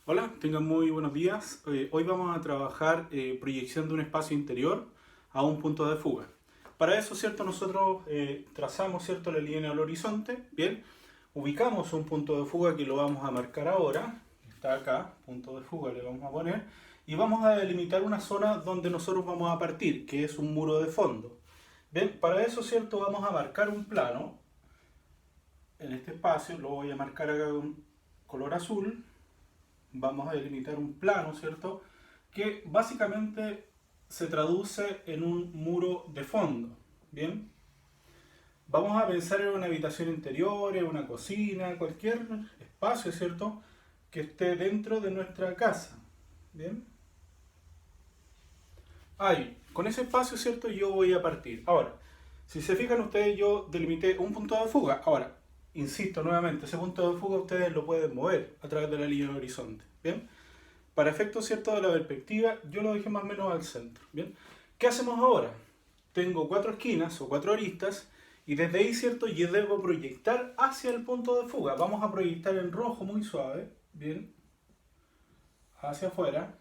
Hola, tengan muy buenos días. Hoy vamos a trabajar proyección de un espacio interior a un punto de fuga. Para eso, ¿cierto? Nosotros trazamos, ¿cierto? La línea al horizonte, ¿bien? Ubicamos un punto de fuga que lo vamos a marcar ahora. Está acá, punto de fuga le vamos a poner. Y vamos a delimitar una zona donde nosotros vamos a partir, que es un muro de fondo. ¿Bien? Para eso, ¿cierto? Vamos a marcar un plano en este espacio. Lo voy a marcar acá con color azul. Vamos a delimitar un plano, ¿cierto? Que básicamente se traduce en un muro de fondo, ¿bien? Vamos a pensar en una habitación interior, en una cocina, cualquier espacio, ¿cierto? Que esté dentro de nuestra casa, ¿bien? Ahí, con ese espacio, ¿cierto? Yo voy a partir. Ahora, si se fijan ustedes, yo delimité un punto de fuga. Ahora, insisto nuevamente, ese punto de fuga ustedes lo pueden mover a través de la línea del horizonte, ¿bien? Para efectos ciertos de la perspectiva, yo lo dejé más o menos al centro. ¿Bien? ¿Qué hacemos ahora? Tengo cuatro esquinas o cuatro aristas y desde ahí, ¿cierto? Yo debo proyectar hacia el punto de fuga. Vamos a proyectar en rojo muy suave. Bien. Hacia afuera.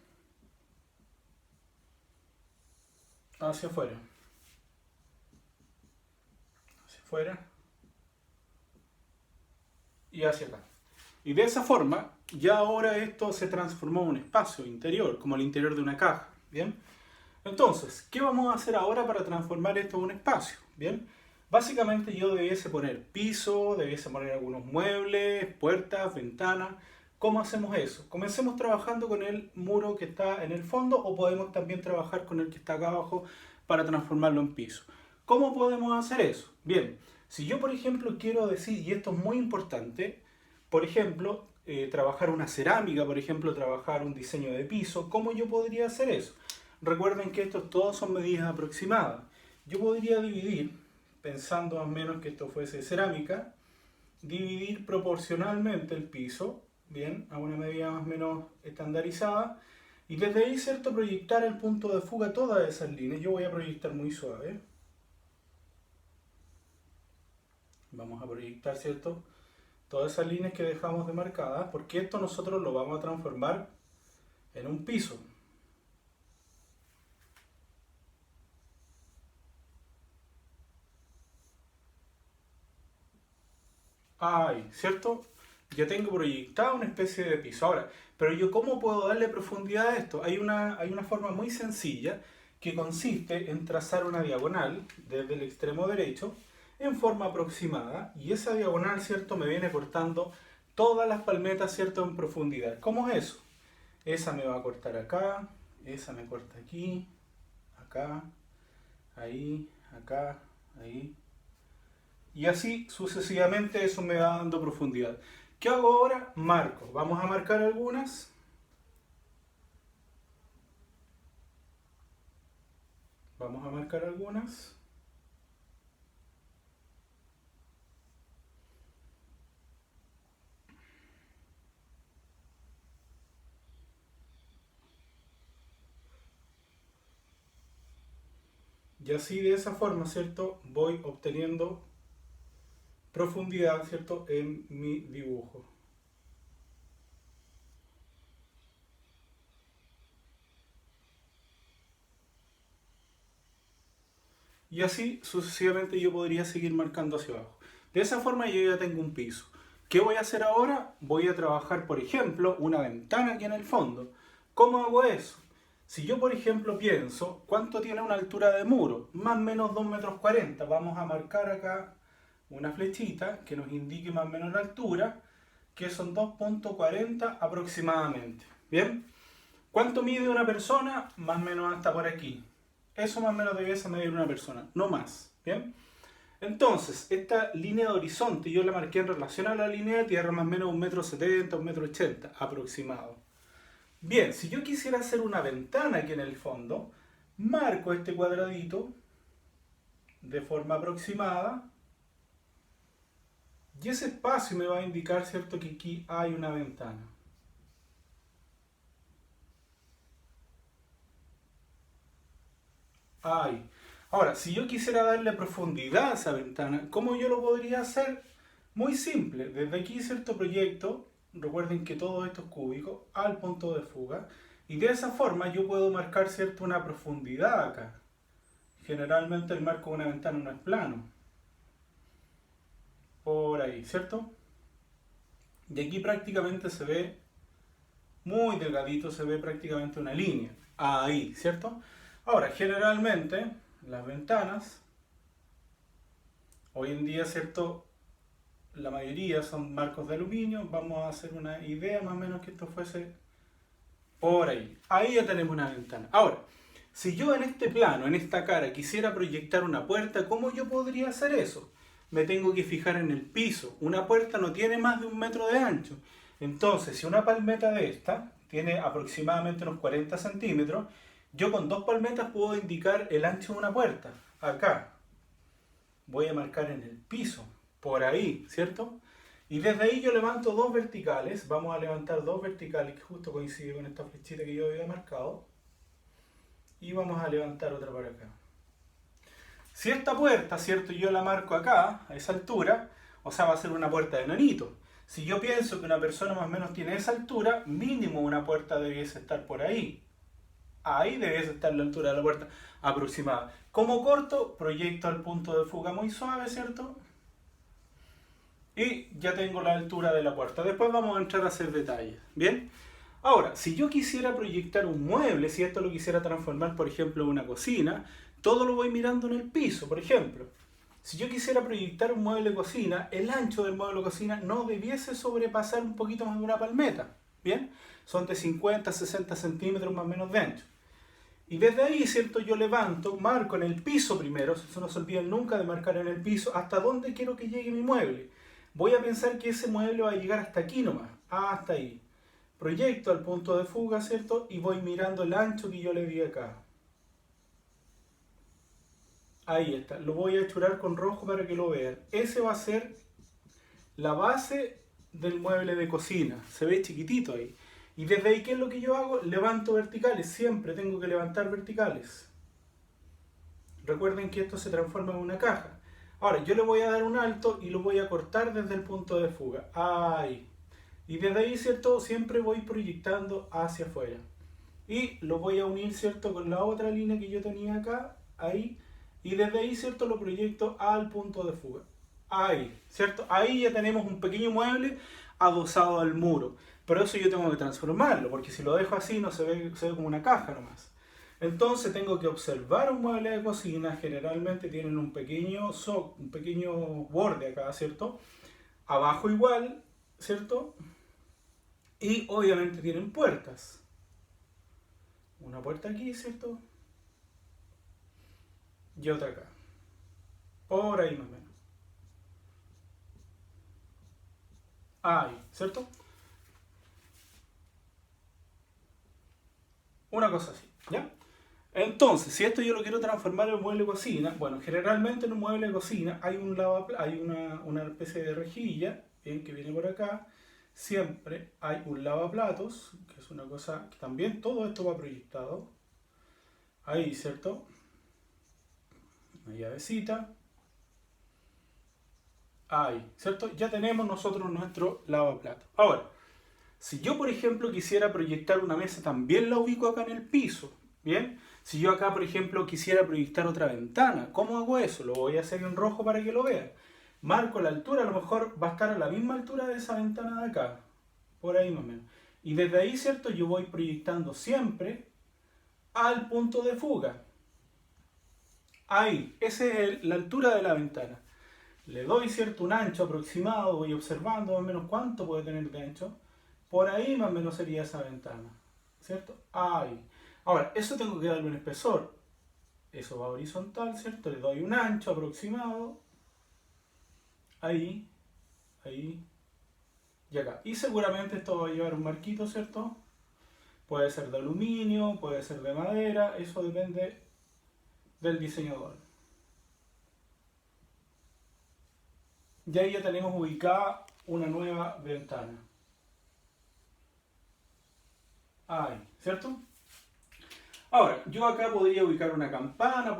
Hacia afuera. Hacia afuera. Y hacia acá. Y de esa forma, ya ahora esto se transformó en un espacio interior, como el interior de una caja. ¿Bien? Entonces, ¿qué vamos a hacer ahora para transformar esto en un espacio? Bien, básicamente yo debiese poner piso, debiese poner algunos muebles, puertas, ventanas. ¿Cómo hacemos eso? Comencemos trabajando con el muro que está en el fondo o podemos también trabajar con el que está acá abajo para transformarlo en piso. ¿Cómo podemos hacer eso? Bien, si yo por ejemplo quiero decir, y esto es muy importante, por ejemplo, trabajar una cerámica, por ejemplo, trabajar un diseño de piso, ¿cómo yo podría hacer eso? Recuerden que estos todos son medidas aproximadas. Yo podría dividir, pensando más o menos que esto fuese cerámica, dividir proporcionalmente el piso, bien, a una medida más o menos estandarizada, y desde ahí, ¿cierto?, proyectar el punto de fuga todas esas líneas. Yo voy a proyectar muy suave. Vamos a proyectar, ¿cierto?, todas esas líneas que dejamos demarcadas, porque esto nosotros lo vamos a transformar en un piso. Ay, ¿cierto? Ya tengo proyectado una especie de piso. Ahora, pero yo ¿cómo puedo darle profundidad a esto? Hay una forma muy sencilla que consiste en trazar una diagonal desde el extremo derecho en forma aproximada y esa diagonal, ¿cierto? Me viene cortando todas las palmetas, ¿cierto? En profundidad. ¿Cómo es eso? Esa me va a cortar acá, esa me corta aquí, acá, ahí, acá, ahí, y así sucesivamente eso me va dando profundidad. ¿Qué hago ahora? Marco. Vamos a marcar algunas. Vamos a marcar algunas. Y así de esa forma, ¿cierto? Voy obteniendo profundidad, ¿cierto? En mi dibujo. Y así sucesivamente yo podría seguir marcando hacia abajo. De esa forma yo ya tengo un piso. ¿Qué voy a hacer ahora? Voy a trabajar, por ejemplo, una ventana aquí en el fondo. ¿Cómo hago eso? Si yo, por ejemplo, pienso, ¿cuánto tiene una altura de muro? Más o menos 2,40 m. Vamos a marcar acá una flechita que nos indique más o menos la altura, que son 2,40 aproximadamente. ¿Bien? ¿Cuánto mide una persona? Más o menos hasta por aquí. Eso más o menos debiese medir una persona, no más. ¿Bien? Entonces, esta línea de horizonte yo la marqué en relación a la línea de tierra más o menos 1,70 m, 1,80 m aproximado. Bien, si yo quisiera hacer una ventana aquí en el fondo, marco este cuadradito de forma aproximada y ese espacio me va a indicar, ¿cierto?, que aquí hay una ventana. Hay. Ahora, si yo quisiera darle profundidad a esa ventana, ¿cómo yo lo podría hacer? Muy simple. Desde aquí, ¿cierto?, proyecto recuerden que todo esto es cúbico, al punto de fuga. Y de esa forma yo puedo marcar, ¿cierto?, una profundidad acá. Generalmente el marco de una ventana no es plano. Por ahí, ¿cierto? Y aquí prácticamente se ve muy delgadito, se ve prácticamente una línea. Ahí, ¿cierto? Ahora, generalmente las ventanas, hoy en día, ¿cierto?, la mayoría son marcos de aluminio. Vamos a hacer una idea más o menos que esto fuese por ahí. Ahí ya tenemos una ventana. Ahora, si yo en este plano, en esta cara, quisiera proyectar una puerta, ¿cómo yo podría hacer eso? Me tengo que fijar en el piso. Una puerta no tiene más de 1 metro de ancho. Entonces, si una palmeta de esta tiene aproximadamente unos 40 centímetros, yo con 2 palmetas puedo indicar el ancho de una puerta. Acá. Voy a marcar en el piso. Por ahí, ¿cierto? Y desde ahí yo levanto 2 verticales. Vamos a levantar 2 verticales que justo coincide con esta flechita que yo había marcado. Y vamos a levantar otra por acá. Si esta puerta, ¿cierto?, yo la marco acá, a esa altura, o sea, va a ser una puerta de nanito. Si yo pienso que una persona más o menos tiene esa altura, mínimo una puerta debiese estar por ahí. Ahí debiese estar la altura de la puerta aproximada. Como corto, proyecto al punto de fuga muy suave, ¿cierto? Y ya tengo la altura de la puerta. Después vamos a entrar a hacer detalles. ¿Bien? Ahora, si yo quisiera proyectar un mueble, si esto lo quisiera transformar, por ejemplo, en una cocina, todo lo voy mirando en el piso. Por ejemplo, si yo quisiera proyectar un mueble de cocina, el ancho del mueble de cocina no debiese sobrepasar un poquito más de una palmeta. ¿Bien? Son de 50 a 60 centímetros más o menos de ancho. Y desde ahí, ¿cierto?, yo levanto, marco en el piso primero, eso no se olviden nunca de marcar en el piso, hasta dónde quiero que llegue mi mueble. Voy a pensar que ese mueble va a llegar hasta aquí nomás, hasta ahí. Proyecto al punto de fuga, ¿cierto? Y voy mirando el ancho que yo le di acá. Ahí está. Lo voy a achurar con rojo para que lo vean. Ese va a ser la base del mueble de cocina. Se ve chiquitito ahí. Y desde ahí, ¿qué es lo que yo hago? Levanto verticales. Siempre tengo que levantar verticales. Recuerden que esto se transforma en una caja. Ahora, yo le voy a dar un alto y lo voy a cortar desde el punto de fuga. Ahí. Y desde ahí, ¿cierto?, siempre voy proyectando hacia afuera. Y lo voy a unir, ¿cierto?, con la otra línea que yo tenía acá. Ahí. Y desde ahí, ¿cierto?, lo proyecto al punto de fuga. Ahí, ¿cierto? Ahí ya tenemos un pequeño mueble adosado al muro. Pero eso yo tengo que transformarlo, porque si lo dejo así no se ve como una caja nomás. Entonces tengo que observar un mueble de cocina. Generalmente tienen un pequeño borde acá, ¿cierto? Abajo igual, ¿cierto? Y obviamente tienen puertas. Una puerta aquí, ¿cierto? Y otra acá. Por ahí más o menos. Ahí, ¿cierto? Una cosa así, ¿ya? Entonces, si esto yo lo quiero transformar en un mueble de cocina, bueno, generalmente en un mueble de cocina hay una especie de rejilla, bien, que viene por acá. Siempre hay un lavaplatos, que es una cosa que también todo esto va proyectado. Ahí, ¿cierto? Una llavecita. Ahí, ¿cierto? Ya tenemos nosotros nuestro lavaplatos. Ahora, si yo, por ejemplo, quisiera proyectar una mesa, también la ubico acá en el piso, ¿bien? Si yo acá, por ejemplo, quisiera proyectar otra ventana, ¿cómo hago eso? Lo voy a hacer en rojo para que lo vean. Marco la altura, a lo mejor va a estar a la misma altura de esa ventana de acá, por ahí más o menos. Y desde ahí, ¿cierto?, yo voy proyectando siempre al punto de fuga. Ahí, esa es la altura de la ventana. Le doy, ¿cierto?, un ancho aproximado, voy observando más o menos cuánto puede tener de ancho. Por ahí más o menos sería esa ventana, ¿cierto? Ahí. Ahora, eso tengo que darle un espesor. Eso va horizontal, ¿cierto? Le doy un ancho aproximado. Ahí, ahí y acá. Y seguramente esto va a llevar un marquito, ¿cierto? Puede ser de aluminio, puede ser de madera, eso depende del diseñador. Y ahí ya tenemos ubicada una nueva ventana. Ahí, ¿cierto? Ahora, yo acá podría ubicar una campana,